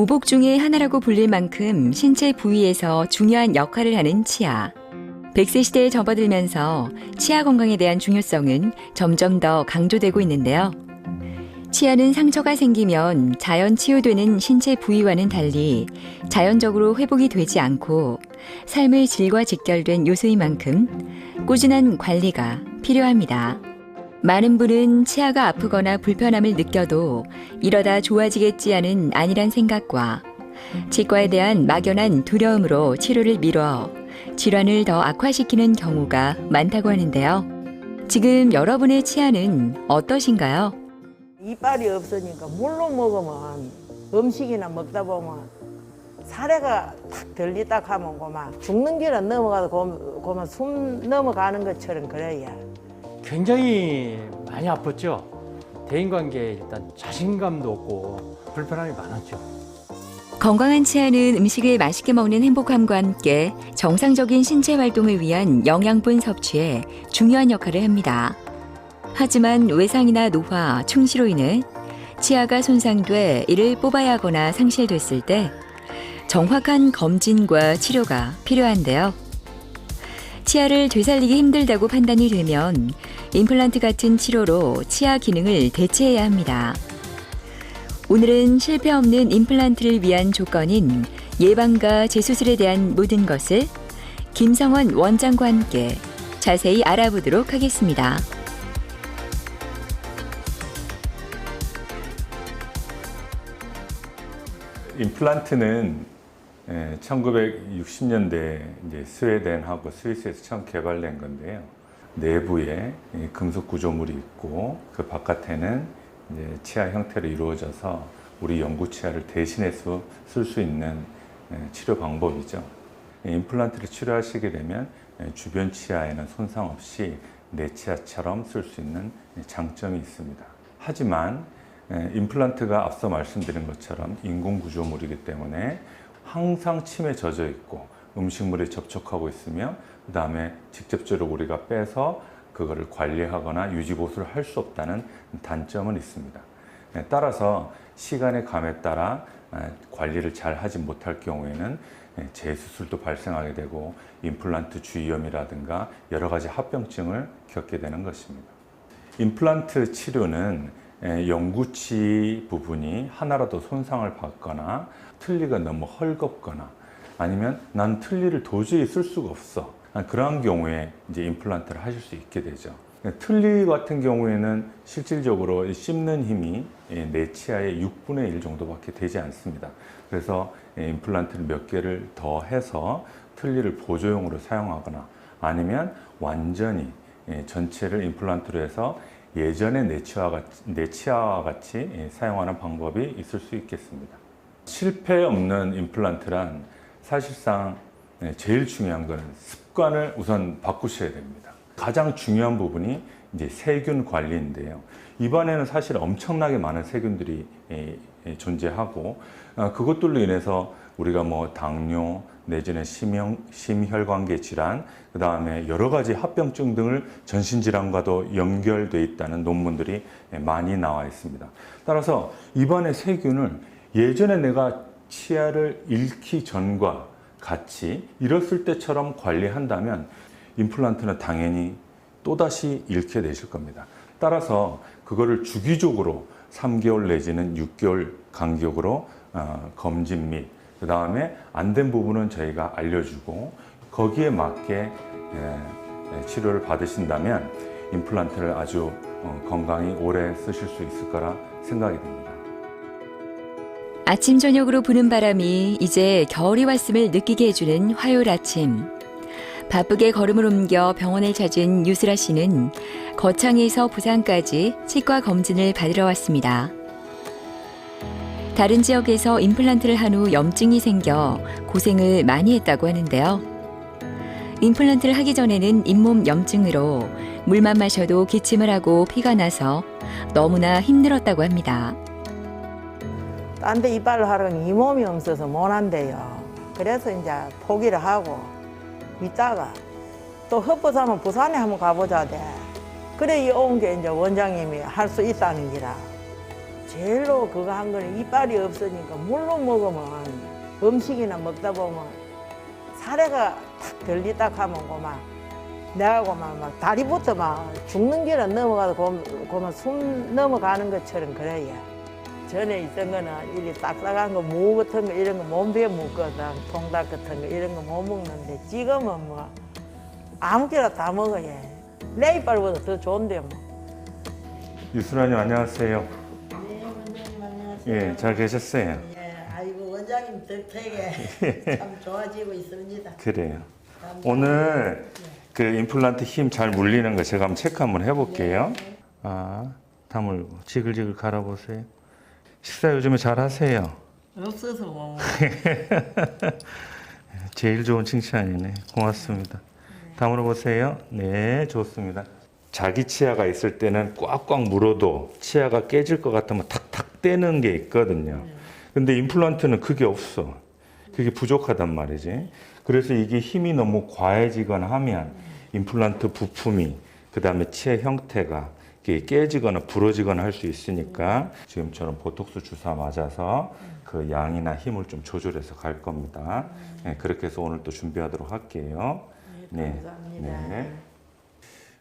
오복 중의 하나라고 불릴 만큼 신체 부위에서 중요한 역할을 하는 치아. 100세 시대에 접어들면서 치아 건강에 대한 중요성은 점점 더 강조되고 있는데요. 치아는 상처가 생기면 자연 치유되는 신체 부위와는 달리 자연적으로 회복이 되지 않고 삶의 질과 직결된 요소인 만큼 꾸준한 관리가 필요합니다. 많은 분은 치아가 아프거나 불편함을 느껴도 이러다 좋아지겠지 하는 안일한 생각과 치과에 대한 막연한 두려움으로 치료를 미뤄 질환을 더 악화시키는 경우가 많다고 하는데요. 지금 여러분의 치아는 어떠신가요? 이빨이 없으니까 물로 먹으면 음식이나 먹다 보면 사례가 탁 들리다 하면 그만 죽는 길은 넘어가도 그만 숨 넘어가는 것처럼 그래야. 굉장히 많이 아팠죠. 대인관계에 일단 자신감도 없고 불편함이 많았죠. 건강한 치아는 음식을 맛있게 먹는 행복함과 함께 정상적인 신체 활동을 위한 영양분 섭취에 중요한 역할을 합니다. 하지만 외상이나 노화, 충치로 인해 치아가 손상돼 이를 뽑아야 하거나 상실됐을 때 정확한 검진과 치료가 필요한데요. 치아를 되살리기 힘들다고 판단이 되면 임플란트 같은 치료로 치아 기능을 대체해야 합니다. 오늘은 실패 없는 임플란트를 위한 조건인 예방과 재수술에 대한 모든 것을 김성원 원장과 함께 자세히 알아보도록 하겠습니다. 임플란트는 1960년대 이제 스웨덴하고 스위스에서 처음 개발된 건데요. 내부에 금속 구조물이 있고 그 바깥에는 이제 치아 형태로 이루어져서 우리 영구 치아를 대신해서 쓸 수 있는 치료 방법이죠. 임플란트를 치료하시게 되면 주변 치아에는 손상 없이 내 치아처럼 쓸 수 있는 장점이 있습니다. 하지만 임플란트가 앞서 말씀드린 것처럼 인공 구조물이기 때문에 항상 침에 젖어 있고 음식물에 접촉하고 있으면 그 다음에 직접적으로 우리가 빼서 그거를 관리하거나 유지보수를 할 수 없다는 단점은 있습니다. 따라서 시간의 감에 따라 관리를 잘 하지 못할 경우에는 재수술도 발생하게 되고 임플란트 주위염이라든가 여러 가지 합병증을 겪게 되는 것입니다. 임플란트 치료는 영구치 부분이 하나라도 손상을 받거나 틀니가 너무 헐겁거나 아니면 난 틀니를 도저히 쓸 수가 없어. 그러한 경우에 이제 임플란트를 하실 수 있게 되죠. 틀니 같은 경우에는 실질적으로 씹는 힘이 내 치아의 6분의 1 정도밖에 되지 않습니다. 그래서 임플란트를 몇 개를 더 해서 틀니를 보조용으로 사용하거나 아니면 완전히 전체를 임플란트로 해서 예전의 내 치아와 같이 사용하는 방법이 있을 수 있겠습니다. 실패 없는 임플란트란 사실상 제일 중요한 건 습관을 우선 바꾸셔야 됩니다. 가장 중요한 부분이 이제 세균 관리인데요. 입안에는 사실 엄청나게 많은 세균들이 존재하고 그것들로 인해서 우리가 뭐 당뇨 내지는 심혈관계 질환, 그 다음에 여러 가지 합병증 등을 전신질환과도 연결되어 있다는 논문들이 많이 나와 있습니다. 따라서 입안의 세균을 예전에 내가 치아를 잃기 전과 같이 잃었을 때처럼 관리한다면 임플란트는 당연히 또다시 잃게 되실 겁니다. 따라서 그거를 주기적으로 3개월 내지는 6개월 간격으로 검진 및 그 다음에 안 된 부분은 저희가 알려주고 거기에 맞게 치료를 받으신다면 임플란트를 아주 건강히 오래 쓰실 수 있을 거라 생각이 됩니다. 아침 저녁으로 부는 바람이 이제 겨울이 왔음을 느끼게 해주는 화요일 아침. 바쁘게 걸음을 옮겨 병원을 찾은 유슬아 씨는 거창에서 부산까지 치과 검진을 받으러 왔습니다. 다른 지역에서 임플란트를 한 후 염증이 생겨 고생을 많이 했다고 하는데요. 임플란트를 하기 전에는 잇몸 염증으로 물만 마셔도 기침을 하고 피가 나서 너무나 힘들었다고 합니다. 딴 데 이빨을 하려면 이 몸이 없어서 못 한대요. 그래서 이제 포기를 하고 있다가 또 헛벗하면 부산에 한번 가보자 돼. 그래 온 게 이제 원장님이 할 수 있다는 기라. 제일로 그거 한 거는 이빨이 없으니까 물로 먹으면 음식이나 먹다 보면 사례가 탁 들리딱 하면 그만 내가 막 다리부터 막 죽는 길을 넘어가도 그만 숨 넘어가는 것처럼 그래요. 전에 있던 거는 이렇게 딱딱한 거, 무 같은 거 이런 거 몸비에 묻거든. 통닭 같은 거 이런 거 못 먹는데 지금은 뭐 아무거나 다 먹어요. 내 이빨보다 더 좋은데 뭐. 유순아님 안녕하세요. 네, 원장님 안녕하세요. 예, 잘 계셨어요? 예, 아이고 원장님 덕택에 참 좋아지고 있습니다. 그래요. 오늘 그 임플란트 힘 잘 물리는 거 제가 한번 체크 한번 해볼게요. 아, 다물고 지글지글 갈아보세요. 식사 요즘에 잘 하세요? 없어서 뭐. 제일 좋은 칭찬이네. 고맙습니다. 다물어 보세요. 네, 좋습니다. 자기 치아가 있을 때는 꽉꽉 물어도 치아가 깨질 것 같으면 탁탁 떼는 게 있거든요. 근데 임플란트는 그게 없어. 그게 부족하단 말이지. 그래서 이게 힘이 너무 과해지거나 하면 임플란트 부품이 그 다음에 치아 형태가 이게 깨지거나 부러지거나 할 수 있으니까 지금처럼 보톡스 주사 맞아서 그 양이나 힘을 좀 조절해서 갈 겁니다. 네, 그렇게 해서 오늘 또 준비하도록 할게요. 네, 감사합니다.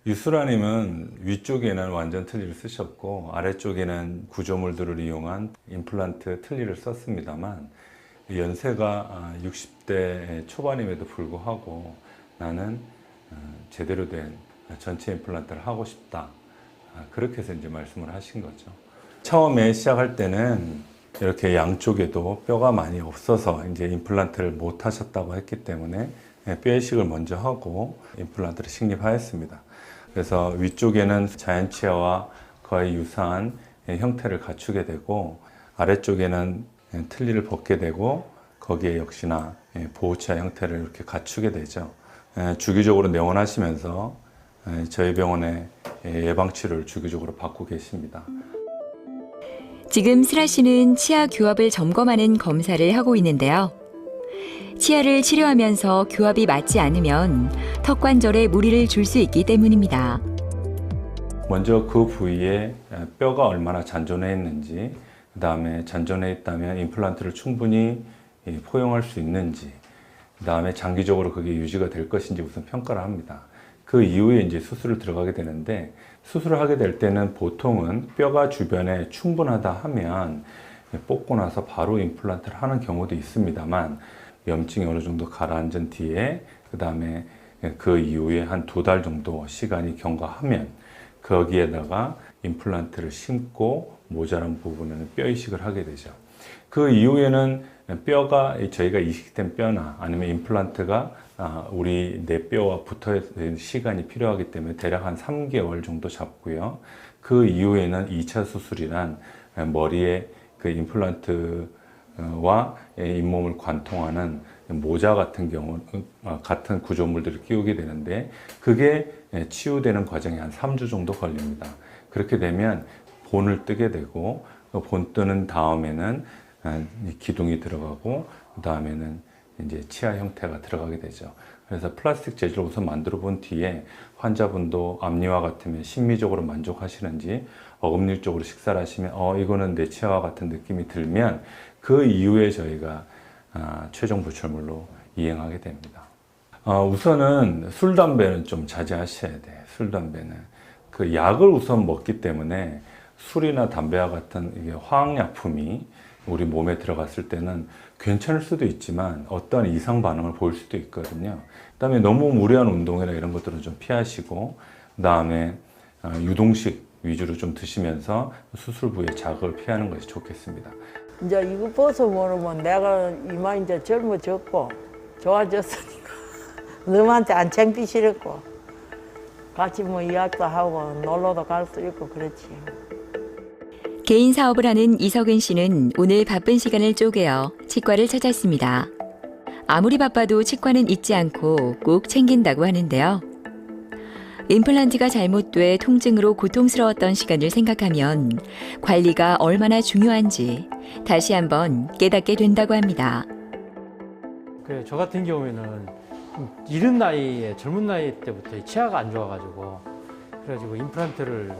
유수라님은 위쪽에는 완전 틀니를 쓰셨고 아래쪽에는 구조물들을 이용한 임플란트 틀니를 썼습니다만 연세가 60대 초반임에도 불구하고 나는 제대로 된 전체 임플란트를 하고 싶다. 그렇게 해서 이제 말씀을 하신 거죠. 처음에 시작할 때는 이렇게 양쪽에도 뼈가 많이 없어서 이제 임플란트를 못 하셨다고 했기 때문에 뼈 이식을 먼저 하고 임플란트를 식립하였습니다. 그래서 위쪽에는 자연 치아와 거의 유사한 형태를 갖추게 되고 아래쪽에는 틀니를 벗게 되고 거기에 역시나 보호치아 형태를 이렇게 갖추게 되죠. 주기적으로 내원하시면서 저희 병원의 예방치료를 주기적으로 받고 계십니다. 지금 슬아 씨는 치아 교합을 점검하는 검사를 하고 있는데요. 치아를 치료하면서 교합이 맞지 않으면 턱관절에 무리를 줄 수 있기 때문입니다. 먼저 그 부위에 뼈가 얼마나 잔존해 있는지, 그 다음에 잔존해 있다면 임플란트를 충분히 포용할 수 있는지, 그 다음에 장기적으로 그게 유지가 될 것인지 우선 평가를 합니다. 그 이후에 이제 수술을 들어가게 되는데 수술을 하게 될 때는 보통은 뼈가 주변에 충분하다 하면 뽑고 나서 바로 임플란트를 하는 경우도 있습니다만 염증이 어느 정도 가라앉은 뒤에 그 다음에 그 이후에 한 2달 정도 시간이 경과하면 거기에다가 임플란트를 심고 모자란 부분에는 뼈 이식을 하게 되죠. 그 이후에는 뼈가 저희가 이식된 뼈나 아니면 임플란트가 우리 내 뼈와 붙어 있는 시간이 필요하기 때문에 대략 한 3개월 정도 잡고요. 그 이후에는 2차 수술이란 머리에 그 임플란트와 잇몸을 관통하는 모자 같은 경우 같은 구조물들을 끼우게 되는데 그게 치유되는 과정이 한 3주 정도 걸립니다. 그렇게 되면 본을 뜨게 되고 본 뜨는 다음에는 기둥이 들어가고 그 다음에는 이제 치아 형태가 들어가게 되죠. 그래서 플라스틱 재질을 우선 만들어 본 뒤에 환자분도 앞니와 같으면 심미적으로 만족하시는지 어금니적으로 식사를 하시면 이거는 내 치아와 같은 느낌이 들면 그 이후에 저희가 최종 보철물로 이행하게 됩니다. 우선은 술, 담배는 좀 자제하셔야 돼요. 술, 담배는. 그 약을 우선 먹기 때문에 술이나 담배와 같은 이게 화학약품이 우리 몸에 들어갔을 때는 괜찮을 수도 있지만 어떠한 이상 반응을 보일 수도 있거든요. 그다음에 너무 무리한 운동이나 이런 것들은 좀 피하시고 그다음에 유동식 위주로 좀 드시면서 수술 부위의 자극을 피하는 것이 좋겠습니다. 이제 이거 벗어 모르면 내가 이마 이제 젊어졌고 좋아졌으니까 너한테 안 창피 싫었고 같이 뭐 이야기도 하고 놀러도 갈 수 있고 그렇지. 개인 사업을 하는 이석은 씨는 오늘 바쁜 시간을 쪼개어 치과를 찾았습니다. 아무리 바빠도 치과는 잊지 않고 꼭 챙긴다고 하는데요. 임플란트가 잘못돼 통증으로 고통스러웠던 시간을 생각하면 관리가 얼마나 중요한지 다시 한번 깨닫게 된다고 합니다. 저 같은 경우에는 좀 이른 나이에 젊은 나이 때부터 치아가 안 좋아가지고 그래가지고 임플란트를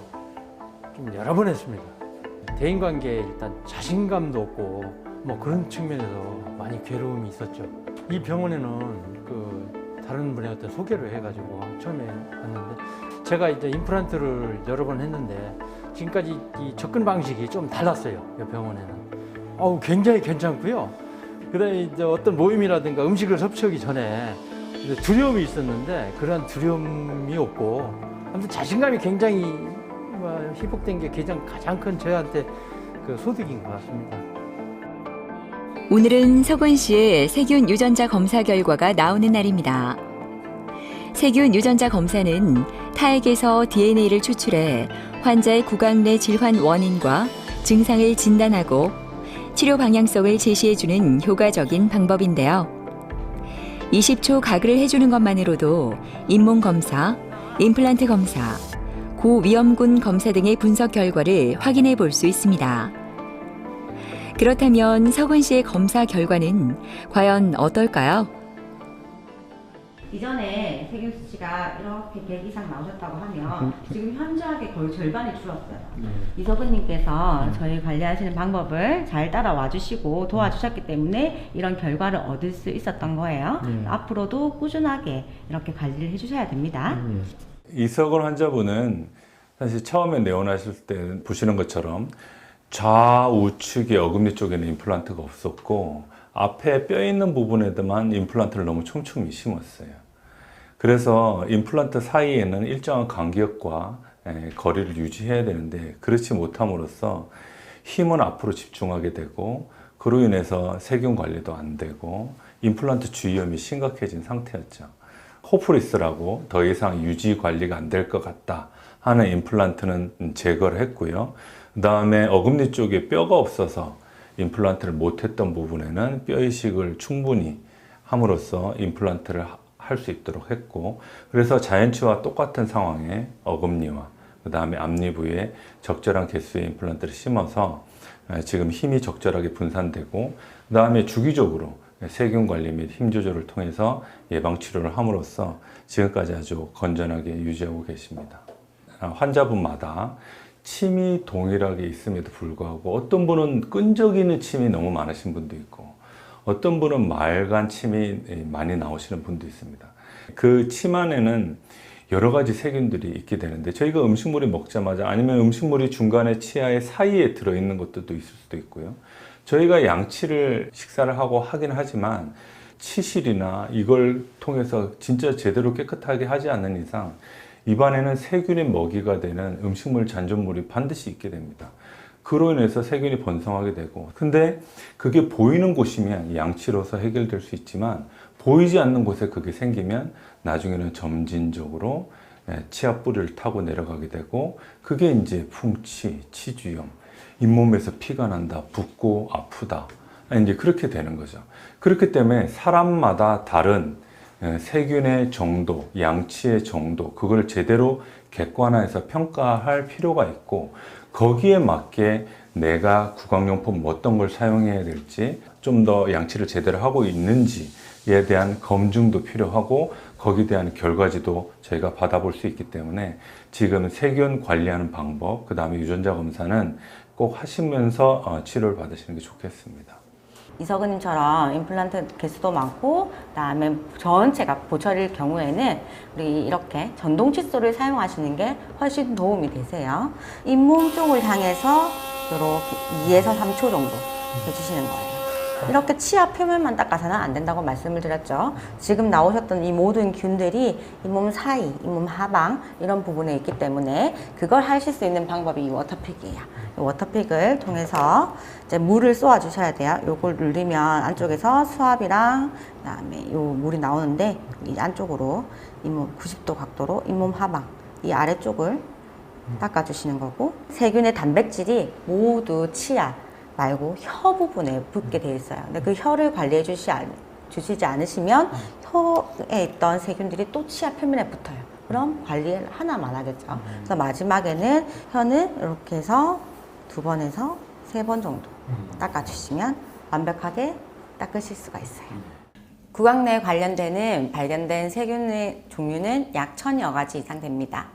좀 여러 번 했습니다. 대인관계에 일단 자신감도 없고 뭐 그런 측면에서 많이 괴로움이 있었죠. 이 병원에는 다른 분의 어떤 소개를 해가지고 처음에 왔는데 제가 이제 임플란트를 여러 번 했는데 지금까지 이 접근 방식이 좀 달랐어요. 이 병원에는. 굉장히 괜찮고요. 그다음에 이제 어떤 모임이라든가 음식을 섭취하기 전에 이제 두려움이 있었는데 그런 두려움이 없고 아무튼 자신감이 굉장히 회복된 게 가장 큰 저한테 소득인 것 같습니다. 오늘은 서근 씨의 세균 유전자 검사 결과가 나오는 날입니다. 세균 유전자 검사는 타액에서 DNA를 추출해 환자의 구강 내 질환 원인과 증상을 진단하고 치료 방향성을 제시해주는 효과적인 방법인데요. 20초 가글을 해주는 것만으로도 잇몸 검사, 임플란트 검사, 고위험군 검사 등의 분석 결과를 확인해 볼 수 있습니다. 그렇다면 서근 씨의 검사 결과는 과연 어떨까요? 이전에 세균 수치가 이렇게 100 이상 나오셨다고 하면 지금 현저하게 거의 절반이 줄었어요. 이서근님께서 저희 관리하시는 방법을 잘 따라와 주시고 도와주셨기 때문에 이런 결과를 얻을 수 있었던 거예요. 앞으로도 꾸준하게 이렇게 관리를 해주셔야 됩니다. 이석은 환자분은 사실 처음에 내원하실 때 보시는 것처럼 좌우측의 어금니 쪽에는 임플란트가 없었고 앞에 뼈 있는 부분에만 임플란트를 너무 촘촘히 심었어요. 그래서 임플란트 사이에는 일정한 간격과 거리를 유지해야 되는데 그렇지 못함으로써 힘은 앞으로 집중하게 되고 그로 인해서 세균 관리도 안 되고 임플란트 주위염이 심각해진 상태였죠. 호프리스라고 더 이상 유지 관리가 안 될 것 같다 하는 임플란트는 제거를 했고요. 그 다음에 어금니 쪽에 뼈가 없어서 임플란트를 못했던 부분에는 뼈 이식을 충분히 함으로써 임플란트를 할 수 있도록 했고, 그래서 자연치와 똑같은 상황에 어금니와 그 다음에 앞니 부위에 적절한 개수의 임플란트를 심어서 지금 힘이 적절하게 분산되고, 그 다음에 주기적으로 세균 관리 및 힘 조절을 통해서 예방 치료를 함으로써 지금까지 아주 건전하게 유지하고 계십니다. 환자분마다 침이 동일하게 있음에도 불구하고 어떤 분은 끈적이는 침이 너무 많으신 분도 있고 어떤 분은 맑은 침이 많이 나오시는 분도 있습니다. 그 침 안에는 여러 가지 세균들이 있게 되는데 저희가 음식물이 먹자마자 아니면 음식물이 중간에 치아의 사이에 들어있는 것들도 있을 수도 있고요. 저희가 양치를 식사를 하고 하긴 하지만 치실이나 이걸 통해서 진짜 제대로 깨끗하게 하지 않는 이상 입안에는 세균의 먹이가 되는 음식물 잔존물이 반드시 있게 됩니다. 그로 인해서 세균이 번성하게 되고, 근데 그게 보이는 곳이면 양치로서 해결될 수 있지만 보이지 않는 곳에 그게 생기면 나중에는 점진적으로 치아 뿌리를 타고 내려가게 되고, 그게 이제 풍치, 치주염, 잇몸에서 피가 난다, 붓고 아프다, 이제 그렇게 되는 거죠. 그렇기 때문에 사람마다 다른 세균의 정도, 양치의 정도, 그걸 제대로 객관화해서 평가할 필요가 있고, 거기에 맞게 내가 구강용품 어떤 걸 사용해야 될지, 좀 더 양치를 제대로 하고 있는지에 대한 검증도 필요하고, 거기에 대한 결과지도 저희가 받아볼 수 있기 때문에 지금 세균 관리하는 방법, 그 다음에 유전자 검사는 꼭 하시면서 치료를 받으시는 게 좋겠습니다. 이석은님처럼 임플란트 개수도 많고 그다음에 전체가 보철일 경우에는 우리 이렇게 전동 칫솔을 사용하시는 게 훨씬 도움이 되세요. 잇몸 쪽을 향해서 이렇게 2에서 3초 정도 해주시는 거예요. 이렇게 치아 표면만 닦아서는 안 된다고 말씀을 드렸죠. 지금 나오셨던 이 모든 균들이 잇몸 사이, 잇몸 하방 이런 부분에 있기 때문에 그걸 하실 수 있는 방법이 이 워터픽이에요. 이 워터픽을 통해서 이제 물을 쏘아 주셔야 돼요. 요걸 누르면 안쪽에서 수압이랑 그다음에 요 물이 나오는데 이 안쪽으로 잇몸 90도 각도로 잇몸 하방 이 아래쪽을 닦아 주시는 거고, 세균의 단백질이 모두 치아 말고 혀 부분에 붙게 되어 있어요. 근데 그 혀를 관리해 주시지 않으시면 혀에 있던 세균들이 또 치아 표면에 붙어요. 그럼 관리를 하나만 하겠죠. 그래서 마지막에는 혀는 이렇게 해서 2번에서 3번 정도 닦아주시면 완벽하게 닦으실 수가 있어요. 구강 내에 관련되는 발견된 세균의 종류는 약 1000여 가지 이상 됩니다.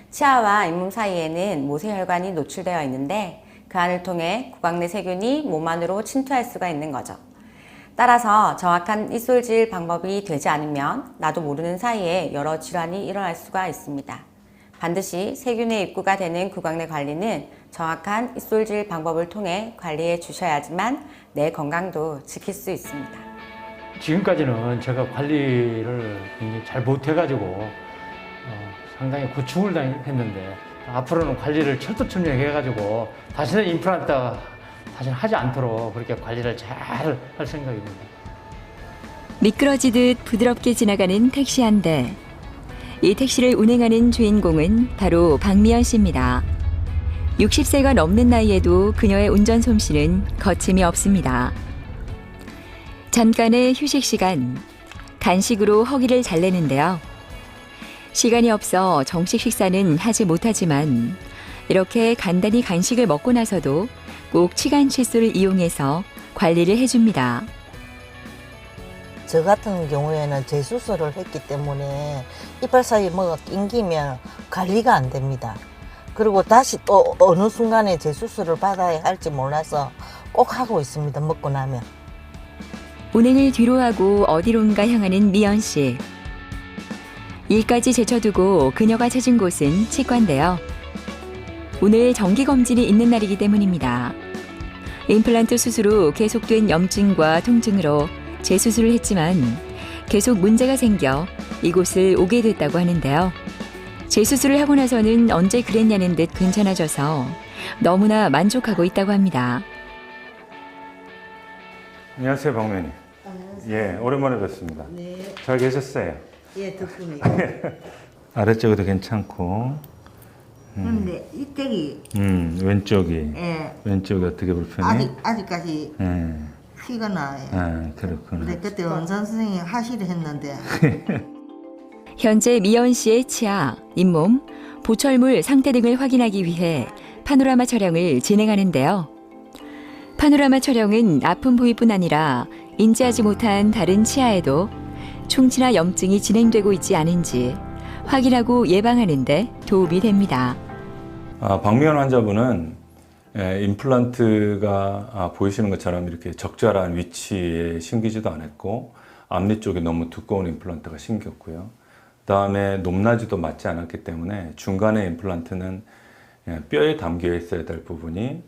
치아와 잇몸 사이에는 모세혈관이 노출되어 있는데 그 안을 통해 구강 내 세균이 몸 안으로 침투할 수가 있는 거죠. 따라서 정확한 입솔질 방법이 되지 않으면 나도 모르는 사이에 여러 질환이 일어날 수가 있습니다. 반드시 세균의 입구가 되는 구강 내 관리는 정확한 입솔질 방법을 통해 관리해 주셔야지만 내 건강도 지킬 수 있습니다. 지금까지는 제가 관리를 굉장히 잘 못해가지고 상당히 고충을 당했는데 앞으로는 관리를 철두철미하게 해가지고 다시는 임플란트가 다시는 하지 않도록 그렇게 관리를 잘 할 생각입니다. 미끄러지듯 부드럽게 지나가는 택시 한 대. 이 택시를 운행하는 주인공은 바로 박미연 씨입니다. 60세가 넘는 나이에도 그녀의 운전 솜씨는 거침이 없습니다. 잠깐의 휴식 시간, 간식으로 허기를 잘 내는데요. 시간이 없어 정식 식사는 하지 못하지만 이렇게 간단히 간식을 먹고 나서도 꼭 치간 칫솔을 이용해서 관리를 해줍니다. 저 같은 경우에는 재수술을 했기 때문에 이빨 사이에 뭐가 낑기면 관리가 안 됩니다. 그리고 다시 또 어느 순간에 재수술을 받아야 할지 몰라서 꼭 하고 있습니다. 먹고 나면. 운행을 뒤로 하고 어디론가 향하는 미연 씨. 일까지 제쳐두고 그녀가 찾은 곳은 치과인데요. 오늘 정기검진이 있는 날이기 때문입니다. 임플란트 수술 후 계속된 염증과 통증으로 재수술을 했지만 계속 문제가 생겨 이곳을 오게 됐다고 하는데요. 재수술을 하고 나서는 언제 그랬냐는 듯 괜찮아져서 너무나 만족하고 있다고 합니다. 안녕하세요, 박매님. 예, 오랜만에 뵙습니다. 네, 잘 계셨어요? 예, 덕분에. 아래쪽도 괜찮고, 그런데 이때기 왼쪽이 예, 왼쪽이 어떻게 불편해? 아직까지 예, 피가 나요. 그렇구나. 근데 그때 원장 선생님이 하시려 했는데 현재 미연 씨의 치아, 잇몸, 보철물 상태 등을 확인하기 위해 파노라마 촬영을 진행하는데요. 파노라마 촬영은 아픈 부위뿐 아니라 인지하지 못한 다른 치아에도 충치나 염증이 진행되고 있지 않은지 확인하고 예방하는 데 도움이 됩니다. 박미연 환자분은 임플란트가 보이시는 것처럼 이렇게 적절한 위치에 심기지도 않았고 앞니 쪽에 너무 두꺼운 임플란트가 심겼고요. 그다음에 높낮이도 맞지 않았기 때문에 중간에 임플란트는 뼈에 담겨 있어야 될 부분이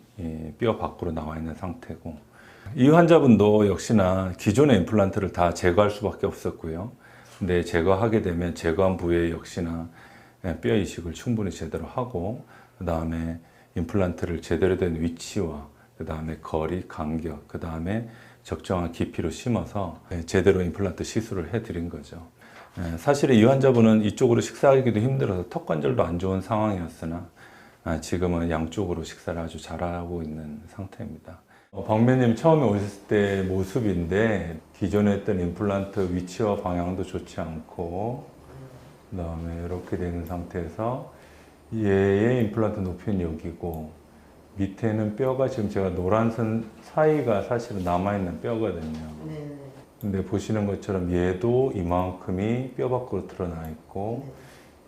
뼈 밖으로 나와 있는 상태고, 이 환자분도 역시나 기존의 임플란트를 다 제거할 수밖에 없었고요. 근데 제거하게 되면 제거한 부위에 역시나 뼈 이식을 충분히 제대로 하고, 그 다음에 임플란트를 제대로 된 위치와 그 다음에 거리, 간격, 그 다음에 적정한 깊이로 심어서 제대로 임플란트 시술을 해드린 거죠. 사실 이 환자분은 이쪽으로 식사하기도 힘들어서 턱 관절도 안 좋은 상황이었으나 지금은 양쪽으로 식사를 아주 잘하고 있는 상태입니다. 박매님 처음에 오셨을 때 모습인데 기존에 했던 임플란트 위치와 방향도 좋지 않고, 그 다음에 이렇게 되는 상태에서 얘의 임플란트 높이는 여기고 밑에는 뼈가 지금 제가 노란 선 사이가 사실은 남아있는 뼈거든요. 네. 근데 보시는 것처럼 얘도 이만큼이 뼈 밖으로 드러나 있고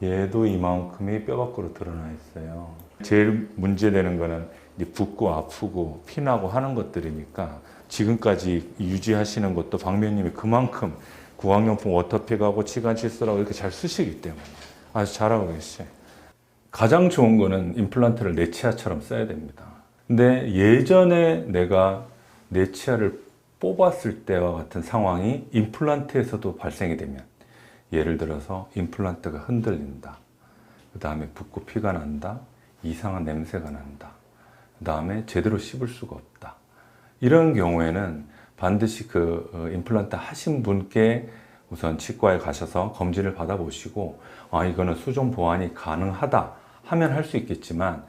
얘도 이만큼이 뼈 밖으로 드러나 있어요. 제일 문제되는 거는 이제 붓고 아프고 피나고 하는 것들이니까 지금까지 유지하시는 것도 박미연님이 그만큼 구강용품 워터픽하고 치간 칫솔하고 이렇게 잘 쓰시기 때문에 아주 잘하고 계시죠. 가장 좋은 거는 임플란트를 내 치아처럼 써야 됩니다. 근데 예전에 내가 내 치아를 뽑았을 때와 같은 상황이 임플란트에서도 발생이 되면, 예를 들어서 임플란트가 흔들린다, 그 다음에 붓고 피가 난다, 이상한 냄새가 난다, 그 다음에 제대로 씹을 수가 없다, 이런 경우에는 반드시 그 임플란트 하신 분께 우선 치과에 가셔서 검진을 받아보시고 이거는 수정 보완이 가능하다 하면 할 수 있겠지만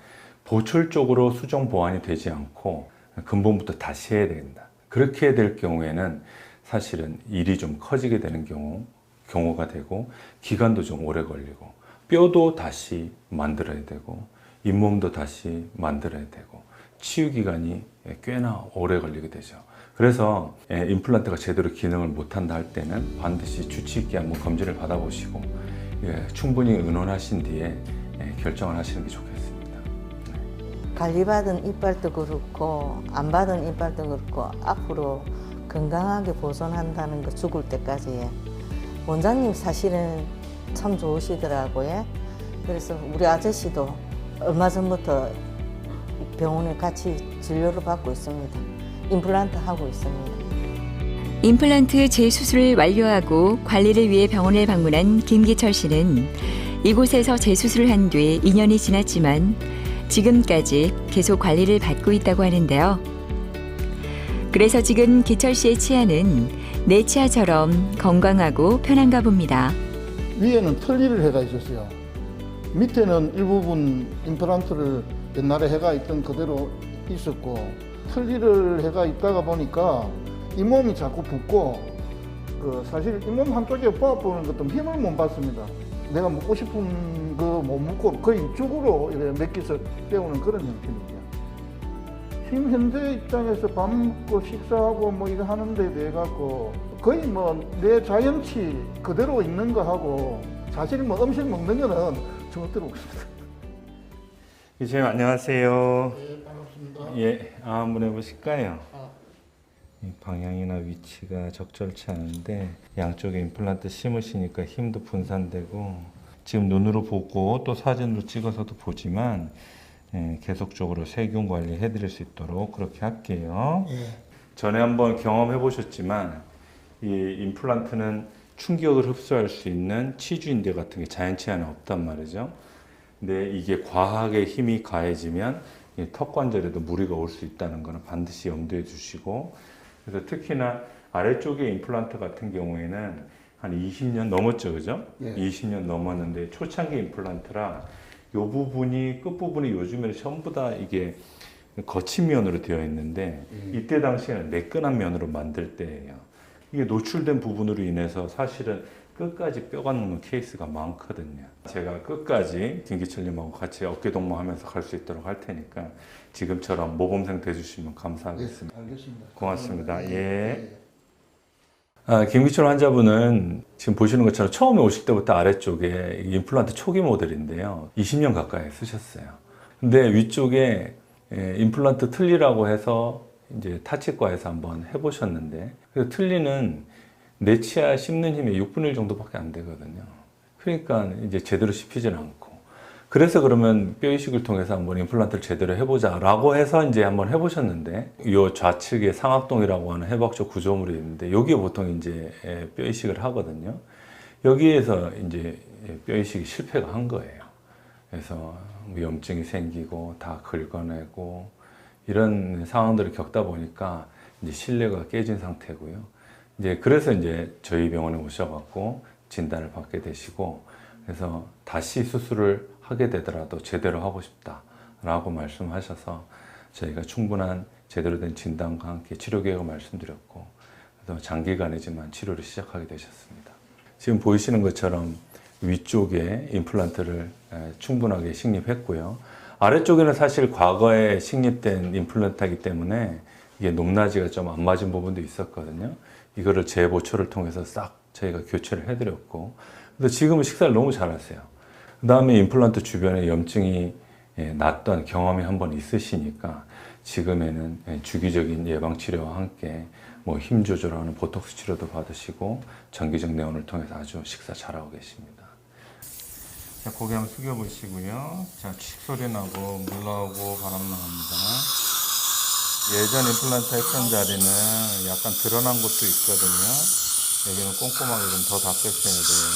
보철적으로 수정 보완이 되지 않고 근본부터 다시 해야 된다. 그렇게 될 경우에는 사실은 일이 좀 커지게 되는 경우가 되고 기간도 좀 오래 걸리고 뼈도 다시 만들어야 되고 잇몸도 다시 만들어야 되고 치유 기간이 꽤나 오래 걸리게 되죠. 그래서 임플란트가 제대로 기능을 못한다 할 때는 반드시 주치 있게 한번 검진을 받아보시고 충분히 의논하신 뒤에 결정을 하시는 게 좋겠습니다. 관리받은 이빨도 그렇고 안 받은 이빨도 그렇고 앞으로 건강하게 보존한다는 거 죽을 때까지. 원장님 사실은 참 좋으시더라고요. 그래서 우리 아저씨도 얼마 전부터 병원에 같이 진료를 받고 있습니다. 임플란트 하고 있습니다. 임플란트 재수술을 완료하고 관리를 위해 병원을 방문한 김기철 씨는 이곳에서 재수술을 한 뒤 2년이 지났지만 지금까지 계속 관리를 받고 있다고 하는데요. 그래서 지금 기철 씨의 치아는 내 치아처럼 건강하고 편한가 봅니다. 위에는 털리를 해가 있었어요. 밑에는 일부분 임플란트를 옛날에 해가 있던 그대로 있었고, 털리를 해가 있다가 보니까 잇몸이 자꾸 붓고, 사실 잇몸 한쪽에 뽑아보는 것도 힘을 못 받습니다. 내가 먹고 싶은 거 못 먹고 거의 죽으로 이렇게 맥기서 때우는 그런 형태입니다. 지금 현재 입장에서 밥 먹고 식사하고 뭐 이거 하는데 대해 갖고 거의 뭐 내 자연치 그대로 있는 거 하고, 사실 뭐 음식 먹는 거는 절대로 없습니다. 기자님 안녕하세요. 네, 반갑습니다. 예, 한번 해보실까요? 이 방향이나 위치가 적절치 않은데 양쪽에 임플란트 심으시니까 힘도 분산되고, 지금 눈으로 보고 또 사진으로 찍어서도 보지만 계속적으로 세균 관리 해드릴 수 있도록 그렇게 할게요. 예. 전에 한번 경험해 보셨지만 이 임플란트는 충격을 흡수할 수 있는 치주인대 같은 게 자연치 안에 없단 말이죠. 근데 이게 과하게 힘이 가해지면 이 턱관절에도 무리가 올 수 있다는 거는 반드시 염두에 두시고, 그래서 특히나 아래쪽에 임플란트 같은 경우에는 한 20년 넘었죠, 그죠? 예. 20년 넘었는데 초창기 임플란트라 이 부분이 끝부분이 요즘에는 전부 다 이게 거친 면으로 되어 있는데 이때 당시에는 매끈한 면으로 만들 때예요. 이게 노출된 부분으로 인해서 사실은 끝까지 뼈가 녹는 케이스가 많거든요. 제가 끝까지 김기철님하고 같이 어깨동무하면서 갈 수 있도록 할 테니까 지금처럼 모범생 돼주시면 감사하겠습니다. 예, 알겠습니다. 고맙습니다. 예. 예. 김기철 환자분은 지금 보시는 것처럼 처음에 오실 때부터 아래쪽에 임플란트 초기 모델인데요. 20년 가까이 쓰셨어요. 근데 위쪽에 임플란트 틀니라고 해서 이제 타치과에서 한번 해보셨는데, 그 틀니는 내 치아 씹는 힘의 6분의 1 정도밖에 안 되거든요. 그러니까 이제 제대로 씹히질 않고. 그래서 그러면 뼈 이식을 통해서 한번 임플란트를 제대로 해보자라고 해서 이제 한번 해보셨는데, 이 좌측에 상악동이라고 하는 해박적 구조물이 있는데, 여기에 보통 이제 뼈 이식을 하거든요. 여기에서 이제 뼈 이식이 실패가 한 거예요. 그래서 염증이 생기고 다 긁어내고 이런 상황들을 겪다 보니까 이제 신뢰가 깨진 상태고요. 이제 그래서 이제 저희 병원에 오셔갖고 진단을 받게 되시고, 그래서 다시 수술을 하게 되더라도 제대로 하고 싶다라고 말씀하셔서 저희가 충분한 제대로 된 진단과 함께 치료 계획을 말씀드렸고, 그래서 장기간이지만 치료를 시작하게 되셨습니다. 지금 보이시는 것처럼 위쪽에 임플란트를 충분하게 식립했고요. 아래쪽에는 사실 과거에 식립된 임플란트이기 때문에 이게 높낮이가 좀 안 맞은 부분도 있었거든요. 이거를 재보초를 통해서 싹 저희가 교체를 해드렸고, 그래서 지금은 식사를 너무 잘하세요. 그 다음에 임플란트 주변에 염증이 났던 경험이 한번 있으시니까 지금에는 주기적인 예방치료와 함께 뭐 힘 조절하는 보톡스 치료도 받으시고 정기적 내원을 통해서 아주 식사 잘하고 계십니다. 자, 고개 한번 숙여보시고요. 자, 칙 소리 나고 물 나오고 바람 나옵니다. 예전 임플란트 했던 자리는 약간 드러난 곳도 있거든요. 여기는 꼼꼼하게 좀 더 닦으셔야 돼요.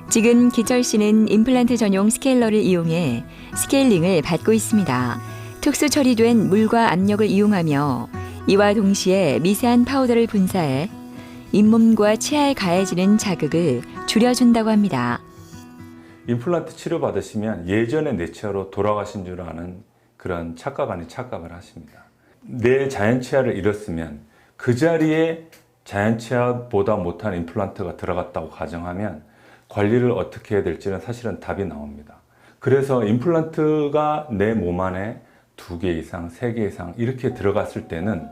지금 기철 씨는 임플란트 전용 스케일러를 이용해 스케일링을 받고 있습니다. 특수 처리된 물과 압력을 이용하며 이와 동시에 미세한 파우더를 분사해 잇몸과 치아에 가해지는 자극을 줄여준다고 합니다. 임플란트 치료 받으시면 예전의 내 치아로 돌아가신 줄 아는 그런 착각 아닌 착각을 하십니다. 내 자연 치아를 잃었으면 그 자리에 자연 치아보다 못한 임플란트가 들어갔다고 가정하면 관리를 어떻게 해야 될지는 사실은 답이 나옵니다. 그래서 임플란트가 내 몸 안에 2개 이상, 3개 이상 이렇게 들어갔을 때는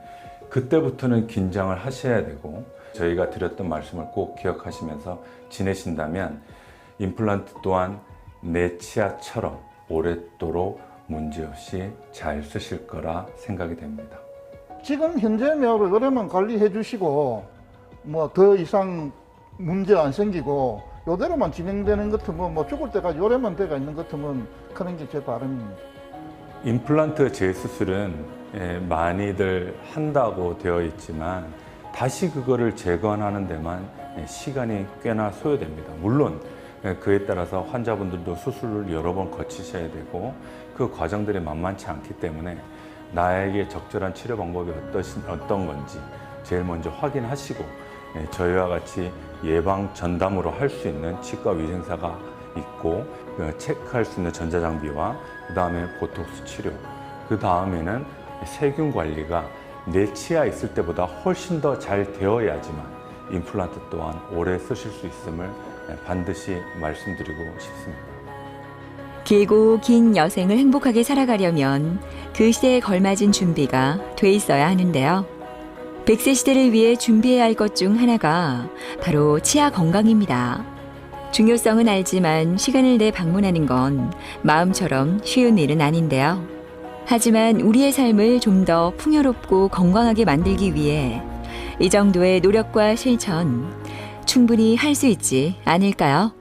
그때부터는 긴장을 하셔야 되고, 저희가 드렸던 말씀을 꼭 기억하시면서 지내신다면 임플란트 또한 내 치아처럼 오랫도록 문제없이 잘 쓰실 거라 생각이 됩니다. 지금 현재 묘를 요래만 관리해 주시고 뭐 더 이상 문제 안 생기고 요대로만 진행되는 것 같으면 뭐 죽을 때까지 요래만 돼가 있는 것 같으면 그런 게 제 바람입니다. 임플란트 재수술은 많이들 한다고 되어 있지만 다시 그거를 재건하는 데만 시간이 꽤나 소요됩니다. 물론 그에 따라서 환자분들도 수술을 여러 번 거치셔야 되고 그 과정들이 만만치 않기 때문에 나에게 적절한 치료 방법이 어떤 건지 제일 먼저 확인하시고 저희와 같이 예방 전담으로 할 수 있는 치과 위생사가 있고 체크할 수 있는 전자장비와 그 다음에 보톡스 치료, 그 다음에는 세균 관리가 내 치아 있을 때보다 훨씬 더 잘 되어야지만 임플란트 또한 오래 쓰실 수 있음을 반드시 말씀드리고 싶습니다. 길고 긴 여생을 행복하게 살아가려면 그 시대에 걸맞은 준비가 돼 있어야 하는데요. 100세 시대를 위해 준비해야 할 것 중 하나가 바로 치아 건강입니다. 중요성은 알지만 시간을 내 방문하는 건 마음처럼 쉬운 일은 아닌데요. 하지만 우리의 삶을 좀 더 풍요롭고 건강하게 만들기 위해 이 정도의 노력과 실천 충분히 할 수 있지 않을까요?